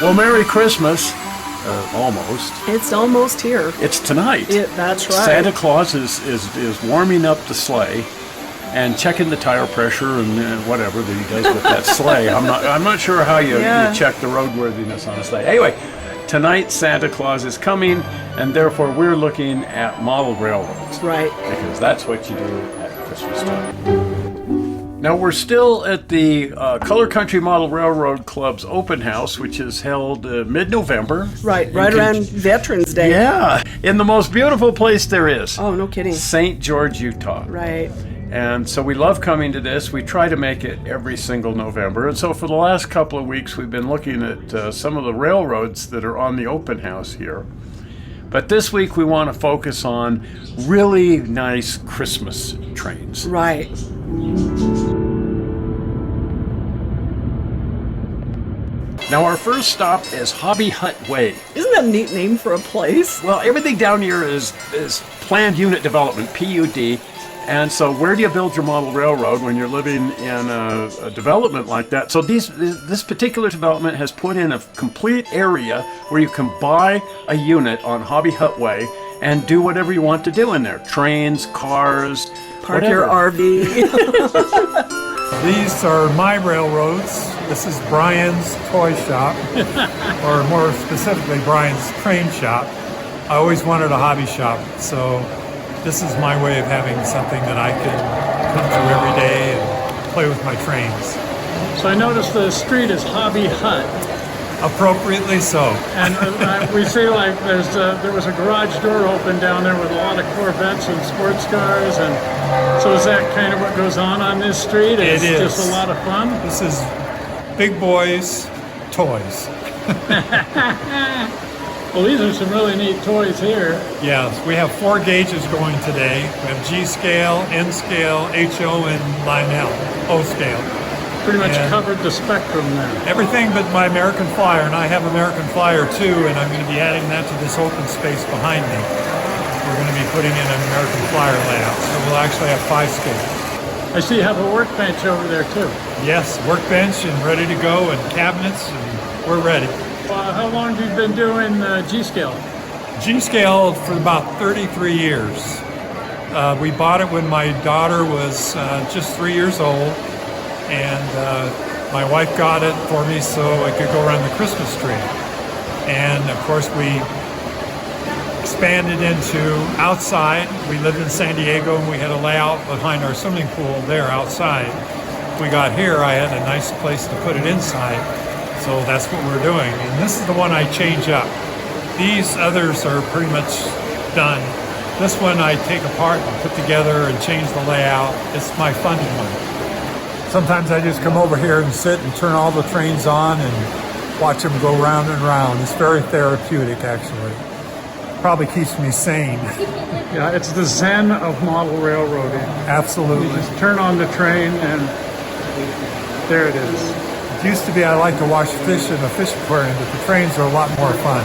Well, Merry Christmas. Almost. It's almost here. It's tonight. That's right. Santa Claus is warming up the sleigh and checking the tire pressure and whatever that he does with that sleigh. I'm not sure how you check the roadworthiness on a sleigh. Anyway, tonight Santa Claus is coming, and therefore we're looking at model railroads. Right. Because that's what you do at Christmas time. Now, we're still at the Color Country Model Railroad Club's open house, which is held mid-November. Right around Veterans Day. Yeah, in the most beautiful place there is. Oh, no kidding. St. George, Utah. Right. And so we love coming to this. We try to make it every single November. And so for the last couple of weeks, we've been looking at some of the railroads that are on the open house here. But this week, we want to focus on really nice Christmas trains. Right. Now, our first stop is Hobby Hut Way. Isn't that a neat name for a place? Well, everything down here is planned unit development, PUD. And so where do you build your model railroad when you're living in a development like that? So this particular development has put in a complete area where you can buy a unit on Hobby Hut Way and do whatever you want to do in there. Trains, cars, Park whatever. your RV. These are my railroads. This is Brian's toy shop, or more specifically, Brian's train shop. I always wanted a hobby shop, so this is my way of having something that I can come to every day and play with my trains. So I noticed the street is Hobby Hut. Appropriately so. And we see like there was a garage door open down there with a lot of Corvettes and sports cars, and so is that kind of what goes on this street? It is. Just a lot of fun? This is big boys' toys. Well, these are some really neat toys here. Yes, we have 4 gauges going today. We have G scale, N scale, HO, and Lionel, O scale. Pretty much And covered the spectrum there. everything but my American Flyer, and I have American Flyer too, and I'm going to be adding that to this open space behind me. We're going to be putting in an American Flyer layout, so we'll actually have 5 scales. I see you have a workbench over there too. Yes, workbench and ready to go, and cabinets, and we're ready. How long have you been doing G-Scale? G-Scale for about 33 years. We bought it when my daughter was just 3 years old, and my wife got it for me so it could go around the Christmas tree. And of course we expanded into outside. We lived in San Diego and we had a layout behind our swimming pool there outside. We got here, I had a nice place to put it inside, so that's what we're doing. And this is the one I change up. These others are pretty much done. This one I take apart and put together and change the layout. It's my fun one. Sometimes I just come over here and sit and turn all the trains on and watch them go round and round. It's very therapeutic, actually. Probably keeps me sane. Yeah, it's the zen of model railroading. Absolutely. You just turn on the train and there it is. It used to be I like to watch fish in a fish aquarium, but the trains are a lot more fun.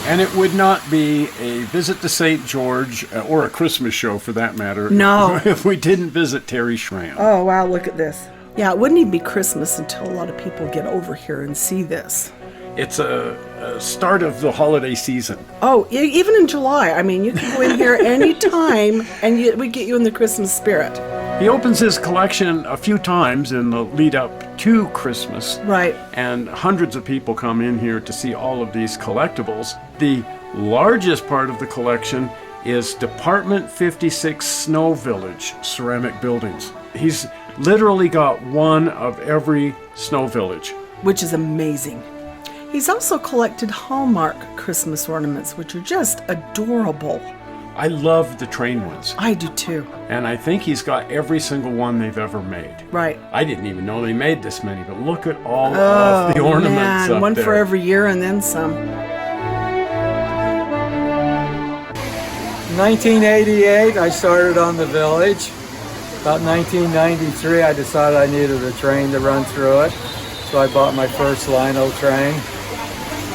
And it would not be a visit to St. George, or a Christmas show for that matter, No. if we didn't visit Terry Schramm. Oh, wow, look at this. Yeah, it wouldn't even be Christmas until a lot of people get over here and see this. It's a start of the holiday season. Oh, even in July. I mean, you can go in here any time and we get you in the Christmas spirit. He opens his collection a few times in the lead up to Christmas. Right. And hundreds of people come in here to see all of these collectibles. The largest part of the collection is Department 56 Snow Village ceramic buildings. He's literally got one of every snow village. Which is amazing. He's also collected Hallmark Christmas ornaments, which are just adorable. I love the train ones. I do too. And I think he's got every single one they've ever made. Right. I didn't even know they made this many, but look at all of the ornaments man, up one there. for every year and then some. 1988, I started on the village. About 1993, I decided I needed a train to run through it, so I bought my first lino train.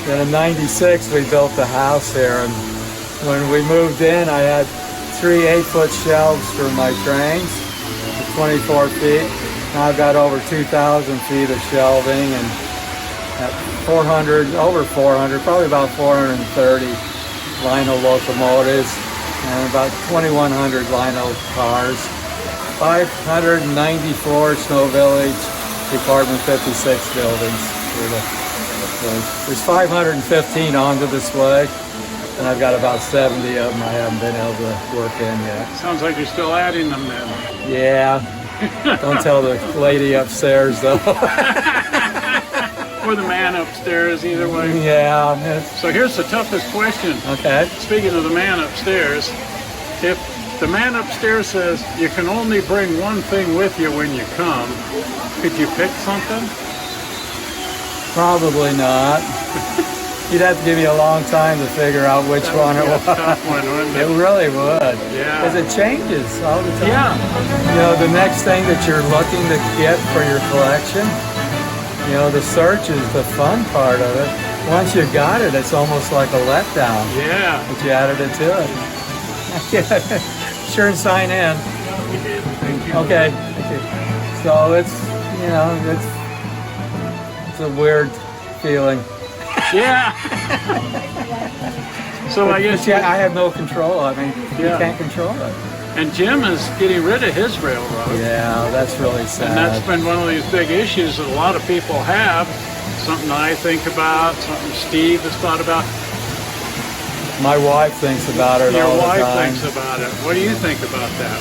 Then in '96, we built the house here, and when we moved in, I had 3 8-foot shelves for my trains, 24 feet. Now I've got over 2,000 feet of shelving, and at 400, over 400, probably about 430 lino locomotives, and about 2,100 lino cars. 594 Snow Village Department 56 buildings. There's 515 on the display, and I've got about 70 of them I haven't been able to work in yet. Sounds like you're still adding them then. Yeah, don't tell the lady upstairs though. Or the man upstairs, either way. Yeah. It's, So here's the toughest question. okay. Speaking of the man upstairs, if the man upstairs says you can only bring one thing with you when you come, could you pick something? Probably not. You'd have to give me a long time to figure out which one it That would was. be a tough one, wouldn't It it? really would. Yeah. Because it changes all the time. Yeah. You know, the next thing that you're looking to get for your collection, you know, the search is the fun part of it. Once you got it, it's almost like a letdown Yeah. that you added it to it. Sure and sign in. Okay. Thank you. So it's, you know, it's a weird feeling. Yeah. So I guess, But yeah, I have no control. I mean, you Yeah. can't control it. and Jim is getting rid of his railroad. Yeah, that's really sad. And that's been one of these big issues that a lot of people have. Something I think about, something Steve has thought about. My wife thinks about it Your all the wife time. thinks about it. What do you think about that?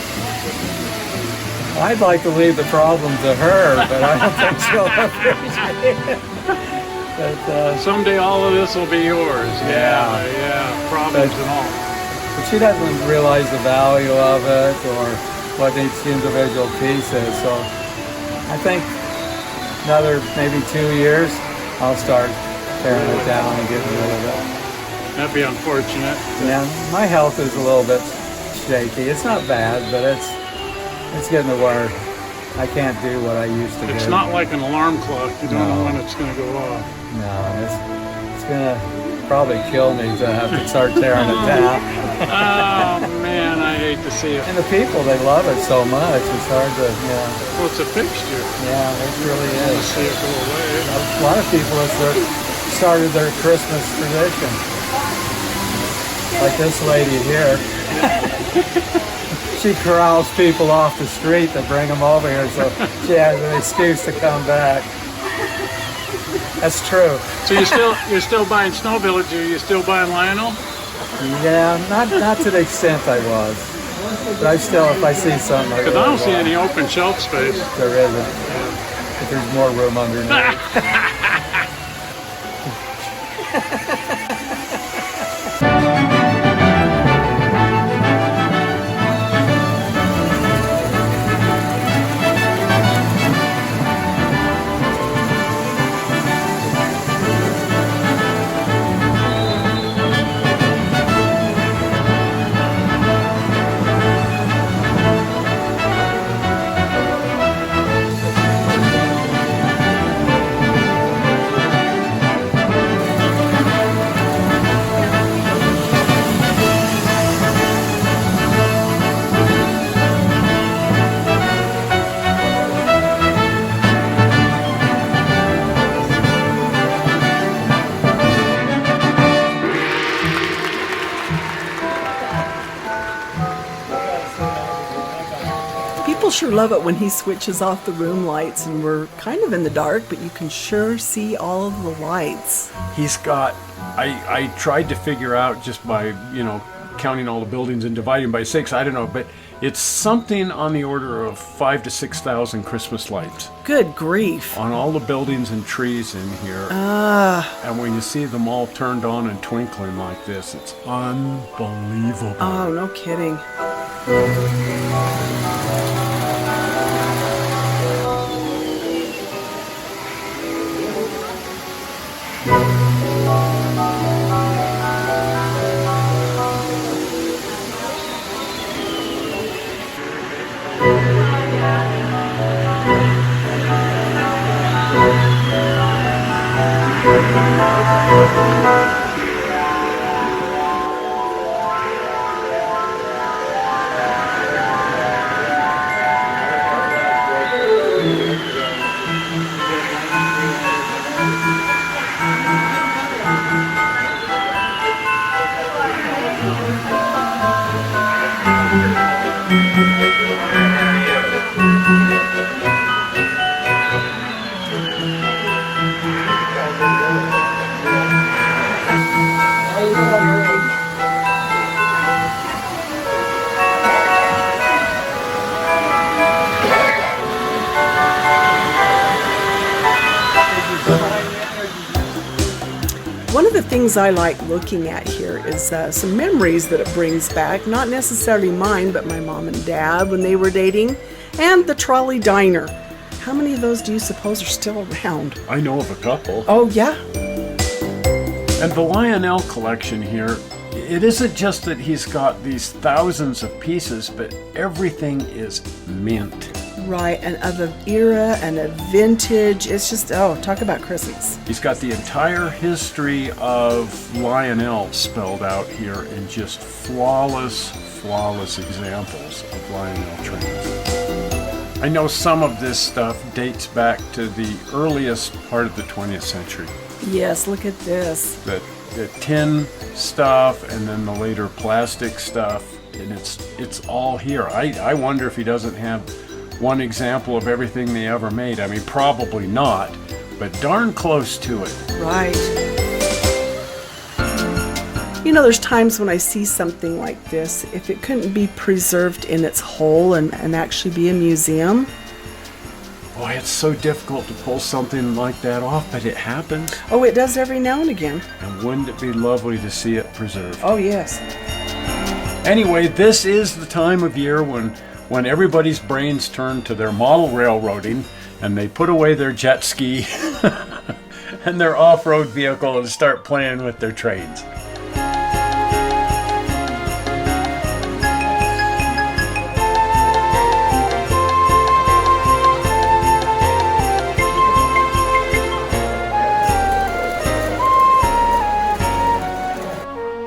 I'd like to leave the problem to her, but I don't think she'll appreciate it. But, Someday all of this will be yours. Yeah. Yeah, problems But- and all. but she doesn't realize the value of it or what each individual piece is. So I think another maybe 2 years, I'll start tearing it down and getting rid of it. That'd be unfortunate. Yeah, my health is a little bit shaky. It's not bad, but it's getting to where I can't do what I used to do. It's not like an alarm clock. You don't know No. when it's going to go off. No, it's gonna probably kill me to have to start tearing it down. Oh, man, I hate to see it. And the people, they love it so much. It's hard to, Well, it's a fixture. yeah, it really To is. see it go away. A lot of people, it's started their Christmas tradition. Like this lady here. She corrals people off the street to bring them over here, so she has an excuse to come back. That's true. So you're still buying Snow Village, or you're still buying Lionel? Yeah, not to the extent I was. But I still, if I see something, Because I don't see any open shelf space. There isn't. But there's more room underneath. People sure love it when he switches off the room lights and we're kind of in the dark, but you can sure see all of the lights. He's got, I tried to figure out just by, counting all the buildings and dividing by 6, I don't know, but it's something on the order of 5,000 to 6,000 Christmas lights Good grief. on all the buildings and trees in here. And when you see them all turned on and twinkling like this, it's unbelievable. Oh, no kidding. One of the things I like looking at here is some memories that it brings back, not necessarily mine, but my mom and dad when they were dating, and the trolley diner. How many of those do you suppose are still around? I know of a couple. Oh, yeah? And the Lionel collection here, it isn't just that he's got these thousands of pieces, but everything is mint. Right, and of an era and a vintage. It's just, oh, talk about Christmas. He's got the entire history of Lionel spelled out here in just flawless examples of Lionel trains. I know some of this stuff dates back to the earliest part of the 20th century. Yes, look at this. The tin stuff and then the later plastic stuff, and it's all here. I wonder if he doesn't have one example of everything they ever made. I mean, probably not, but darn close to it. Right. You know, there's times when I see something like this, if it couldn't be preserved in its whole and actually be a museum. Boy, it's so difficult to pull something like that off, but it happens. Oh, it does every now and again. And wouldn't it be lovely to see it preserved? Oh, yes. Anyway, this is the time of year when everybody's brains turn to their model railroading and they put away their jet ski and their off-road vehicle and start playing with their trains.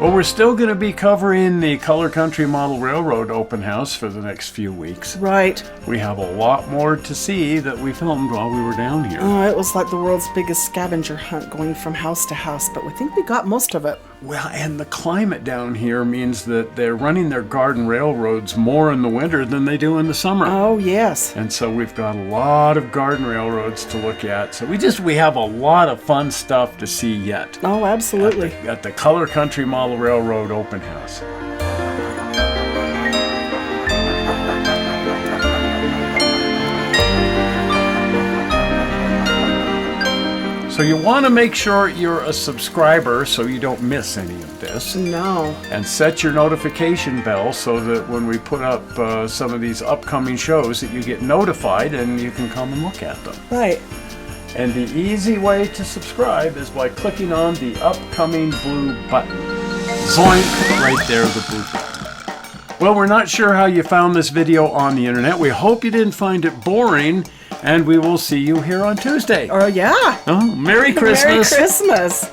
Well, we're still going to be covering the Color Country Model Railroad open house for the next few weeks. Right. We have a lot more to see that we filmed while we were down here. Oh, it was like the world's biggest scavenger hunt going from house to house, but we think we got most of it. Well, and the climate down here means that they're running their garden railroads more in the winter than they do in the summer. Oh, yes. And so we've got a lot of garden railroads to look at. So we have a lot of fun stuff to see yet. Oh, absolutely. At the Color Country Model Railroad open house. So you want to make sure you're a subscriber so you don't miss any of this. No. And set your notification bell so that when we put up some of these upcoming shows that you get notified and you can come and look at them. Right. And the easy way to subscribe is by clicking on the upcoming blue button. Zoink! Right there, the blue button. Well, we're not sure how you found this video on the internet. We hope you didn't find it boring, and we will see you here on Tuesday. Oh, yeah. Oh, Merry Christmas! Merry Christmas.